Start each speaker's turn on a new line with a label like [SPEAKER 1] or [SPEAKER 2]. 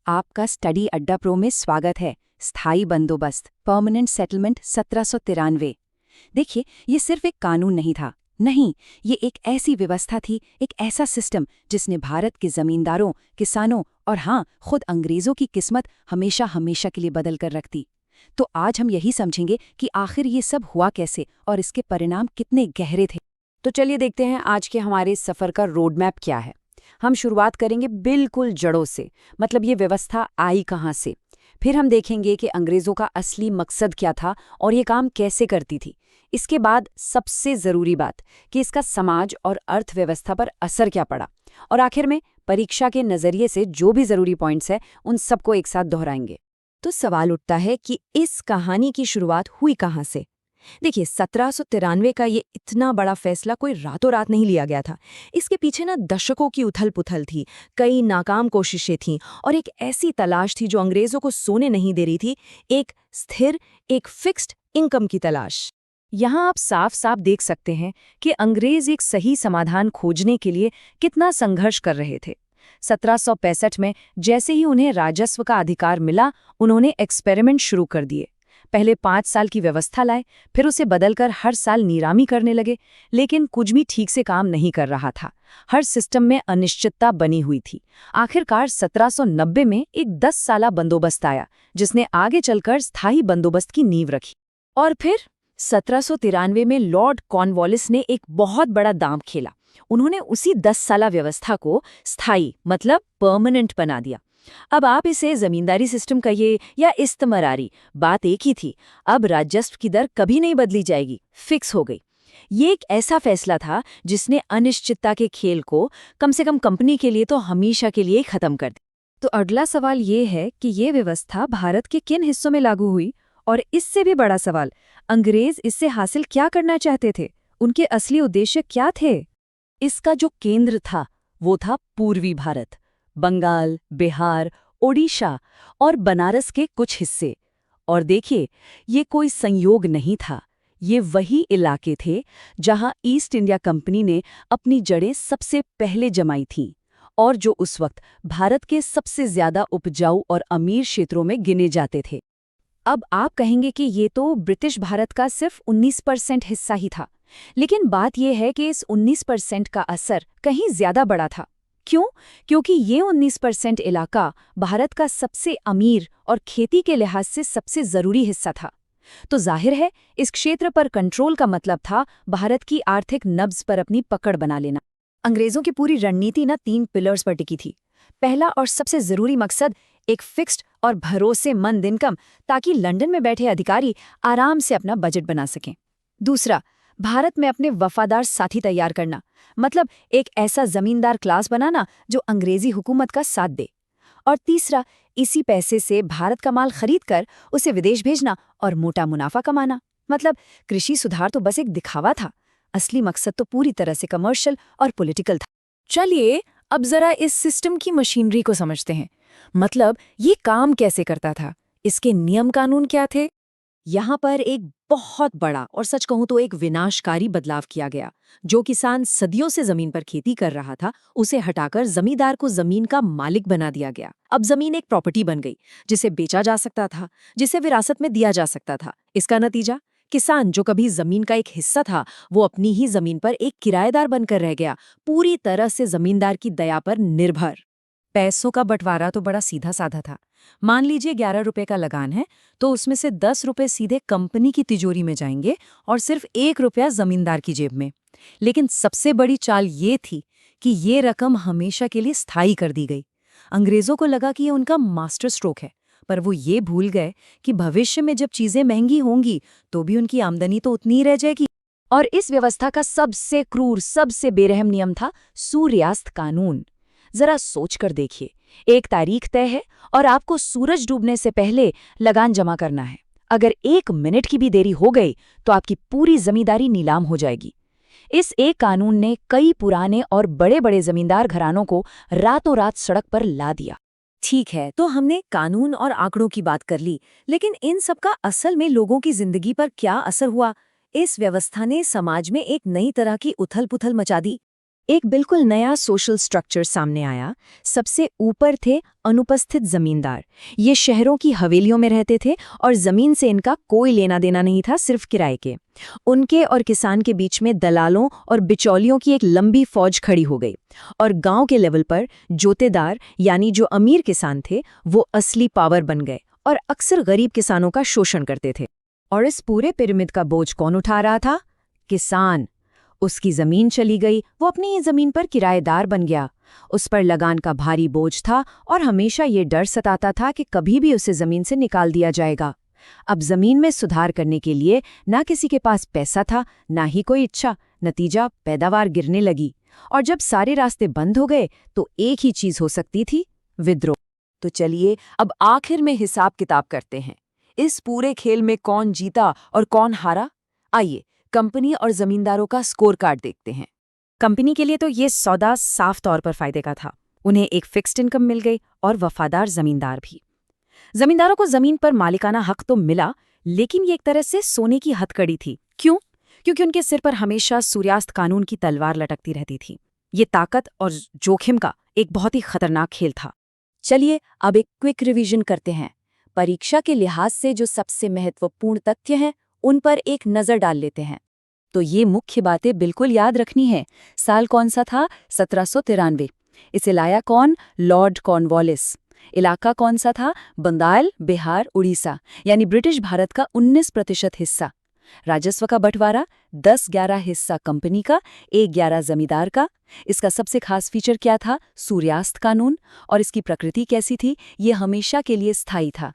[SPEAKER 1] आपका स्टडी अड्डा प्रो में स्वागत है। स्थायी बंदोबस्त परमानेंट सेटलमेंट 1793। देखिए, ये सिर्फ एक कानून नहीं था। नहीं, ये एक ऐसी व्यवस्था थी, एक ऐसा सिस्टम जिसने भारत के जमींदारों, किसानों और हाँ, खुद अंग्रेजों की किस्मत हमेशा हमेशा के लिए बदल कर रख दी। तो आज हम यही समझेंगे कि आखिर ये सब हुआ कैसे और इसके परिणाम कितने गहरे थे।
[SPEAKER 2] तो चलिए देखते हैं आज के हमारे इस सफ़र का रोड मैप क्या है। हम शुरुआत करेंगे बिल्कुल जड़ों से, मतलब ये व्यवस्था आई कहाँ से। फिर हम देखेंगे कि अंग्रेज़ों का असली मकसद क्या था और ये काम कैसे करती थी। इसके बाद सबसे ज़रूरी बात कि इसका समाज और अर्थव्यवस्था पर असर क्या पड़ा। और आखिर में परीक्षा के नज़रिए से जो भी ज़रूरी पॉइंट्स हैं उन सबको एक साथ दोहराएंगे।
[SPEAKER 3] तो सवाल उठता है कि इस कहानी की शुरुआत हुई कहाँ से। देखिए, 1793 का ये इतना बड़ा फैसला कोई रातों रात नहीं लिया गया था। इसके पीछे ना दशकों की उथल पुथल थी, कई नाकाम कोशिशें थीं और एक ऐसी तलाश थी जो अंग्रेजों को सोने नहीं दे रही थी। एक स्थिर, एक फिक्स्ड इनकम की तलाश।
[SPEAKER 2] यहाँ आप साफ साफ देख सकते हैं कि अंग्रेज एक सही समाधान खोजने के लिए कितना संघर्ष कर रहे थे। 1765 में जैसे ही उन्हें राजस्व का अधिकार मिला, उन्होंने एक्सपेरिमेंट शुरू कर दिए। पहले 5 साल की व्यवस्था लाए, फिर उसे बदलकर हर साल नीलामी करने लगे, लेकिन कुछ भी ठीक से काम नहीं कर रहा था। हर सिस्टम में अनिश्चितता बनी हुई थी। आखिरकार 1790 में एक 10 साला बंदोबस्त आया, जिसने आगे चलकर स्थायी बंदोबस्त की नींव रखी।
[SPEAKER 3] और फिर 1793 में लॉर्ड कॉर्नवालिस ने एक बहुत बड़ा दांव खेला। उन्होंने उसी 10 साला व्यवस्था को स्थायी मतलब परमानेंट बना दिया। अब आप इसे जमींदारी सिस्टम कहिए या इस्तेमरारी, बात एक ही थी। अब राजस्व की दर कभी नहीं बदली जाएगी, फिक्स हो गई। ये एक ऐसा फैसला था जिसने अनिश्चितता के खेल को कम से कम कंपनी के लिए तो हमेशा के लिए खत्म कर दिया।
[SPEAKER 1] तो अगला सवाल ये है कि ये व्यवस्था भारत के किन हिस्सों में लागू हुई, और इससे भी बड़ा सवाल, अंग्रेज इससे हासिल क्या करना चाहते थे, उनके असली उद्देश्य क्या थे।
[SPEAKER 3] इसका जो केंद्र था वो था पूर्वी भारत, बंगाल, बिहार, ओडिशा और बनारस के कुछ हिस्से। और देखिए, ये कोई संयोग नहीं था, ये वही इलाके थे जहां ईस्ट इंडिया कंपनी ने अपनी जड़ें सबसे पहले जमाई थीं और जो उस वक्त भारत के सबसे ज्यादा उपजाऊ और अमीर क्षेत्रों में गिने जाते थे।
[SPEAKER 1] अब आप कहेंगे कि ये तो ब्रिटिश भारत का सिर्फ 19% हिस्सा ही था, लेकिन बात यह है कि इस 19% का असर कहीं ज्यादा बड़ा था। क्यों? क्योंकि ये 19% इलाका भारत का सबसे अमीर और खेती के लिहाज से सबसे जरूरी हिस्सा था। तो जाहिर है, इस क्षेत्र पर कंट्रोल का मतलब था भारत की आर्थिक नब्ज पर अपनी पकड़ बना लेना। अंग्रेजों की पूरी रणनीति ना 3 पिलर्स पर टिकी थी। पहला और सबसे जरूरी मकसद एक फिक्स्ड और भरोसेमंद इनकम, ताकि लंदन में बैठे अधिकारी आराम से अपना बजट बना सकें। दूसरा, भारत में अपने वफादार साथी तैयार करना, मतलब एक ऐसा जमींदार क्लास बनाना जो अंग्रेजी हुकूमत का साथ दे। और तीसरा, इसी पैसे से भारत का माल खरीदकर उसे विदेश भेजना और मोटा मुनाफा कमाना। मतलब कृषि सुधार तो बस एक दिखावा था, असली मकसद तो पूरी तरह से कमर्शियल और पॉलिटिकल था।
[SPEAKER 3] चलिए अब जरा इस सिस्टम की मशीनरी को समझते हैं। मतलब ये काम कैसे करता था, इसके नियम कानून क्या थे। यहाँ पर एक बहुत बड़ा और सच कहूं तो एक विनाशकारी बदलाव किया गया। जो किसान सदियों से जमीन पर खेती कर रहा था, उसे हटाकर जमींदार को जमीन का मालिक बना दिया गया। अब जमीन एक प्रॉपर्टी बन गई, जिसे बेचा जा सकता था, जिसे विरासत में दिया जा सकता था। इसका नतीजा, किसान जो कभी जमीन का एक हिस्सा था, वो अपनी ही जमीन पर एक किराएदार बनकर रह गया, पूरी तरह से जमींदार की दया पर निर्भर।
[SPEAKER 1] पैसों का बंटवारा तो बड़ा सीधा साधा था। मान लीजिए 11 रुपए का लगान है, तो उसमें से 10 रुपए सीधे कंपनी की तिजोरी में जाएंगे और सिर्फ 1 रुपया जमींदार की जेब में। लेकिन सबसे बड़ी चाल ये थी कि ये रकम हमेशा के लिए स्थायी कर दी गई। अंग्रेजों को लगा कि ये उनका मास्टर स्ट्रोक है, पर वो ये भूल गए कि भविष्य में जब चीजें महंगी होंगी तो भी उनकी आमदनी तो उतनी ही रह जाएगी। और इस व्यवस्था का सबसे क्रूर, सबसे बेरहम नियम था सूर्यास्त कानून। जरा सोच कर देखिए, एक तारीख तय है और आपको सूरज डूबने से पहले लगान जमा करना है। अगर 1 मिनट की भी देरी हो गई तो आपकी पूरी जमींदारी नीलाम हो जाएगी। इस एक कानून ने कई पुराने और बड़े बड़े जमींदार घरानों को रातों रात सड़क पर ला दिया।
[SPEAKER 3] ठीक है, तो हमने कानून और आंकड़ों की बात कर ली, लेकिन इन सब का असल में लोगों की जिंदगी पर क्या असर हुआ। इस व्यवस्था ने समाज में एक नई तरह की उथल पुथल मचा दी। एक बिल्कुल नया सोशल स्ट्रक्चर सामने आया। सबसे ऊपर थे अनुपस्थित जमींदार। ये शहरों की हवेलियों में रहते थे और जमीन से इनका कोई लेना देना नहीं था, सिर्फ किराए के। उनके और किसान के बीच में दलालों और बिचौलियों की एक लंबी फौज खड़ी हो गई। और गांव के लेवल पर जोतेदार यानी जो अमीर किसान थे वो असली पावर बन गए और अक्सर गरीब किसानों का शोषण करते थे।
[SPEAKER 1] और इस पूरे पिरामिड का बोझ कौन उठा रहा था? किसान। उसकी जमीन चली गई, वो अपनी ही जमीन पर किराएदार बन गया। उस पर लगान का भारी बोझ था और हमेशा ये डर सताता था कि कभी भी उसे जमीन से निकाल दिया जाएगा। अब जमीन में सुधार करने के लिए ना किसी के पास पैसा था, ना ही कोई इच्छा। नतीजा, पैदावार गिरने लगी। और जब सारे रास्ते बंद हो गए तो एक ही चीज हो सकती थी, विद्रोह।
[SPEAKER 2] तो चलिए अब आखिर में हिसाब किताब करते हैं। इस पूरे खेल में कौन जीता और कौन हारा? आइए कंपनी और जमींदारों का स्कोर कार्ड देखते हैं।
[SPEAKER 3] कंपनी के लिए तो ये सौदा साफ तौर पर फायदे का था। उन्हें एक फिक्स्ड इनकम मिल गई और वफादार जमींदार भी। जमींदारों को जमीन पर मालिकाना हक तो मिला, लेकिन ये एक तरह से सोने की हथकड़ी थी। क्यों? क्योंकि उनके सिर पर हमेशा सूर्यास्त कानून की तलवार लटकती रहती थी। ये ताकत और जोखिम का एक बहुत ही खतरनाक खेल था।
[SPEAKER 2] चलिए अब एक क्विक रिवीजन करते हैं। परीक्षा के लिहाज से जो सबसे महत्वपूर्ण तथ्य हैं उन पर एक नज़र डाल लेते हैं। तो ये मुख्य बातें बिल्कुल याद रखनी है। साल कौन सा था? 1793। इसे लाया कौन? Lord Cornwallis. इलाका कौन सा था? बंगाल, बिहार, उड़ीसा, यानी ब्रिटिश भारत का 19% हिस्सा। राजस्व का बंटवारा 10-11 हिस्सा कंपनी का, 1-11 जमींदार का। इसका सबसे खास फीचर क्या था? सूर्यास्त कानून। और इसकी प्रकृति कैसी थी? ये हमेशा के लिए स्थायी था।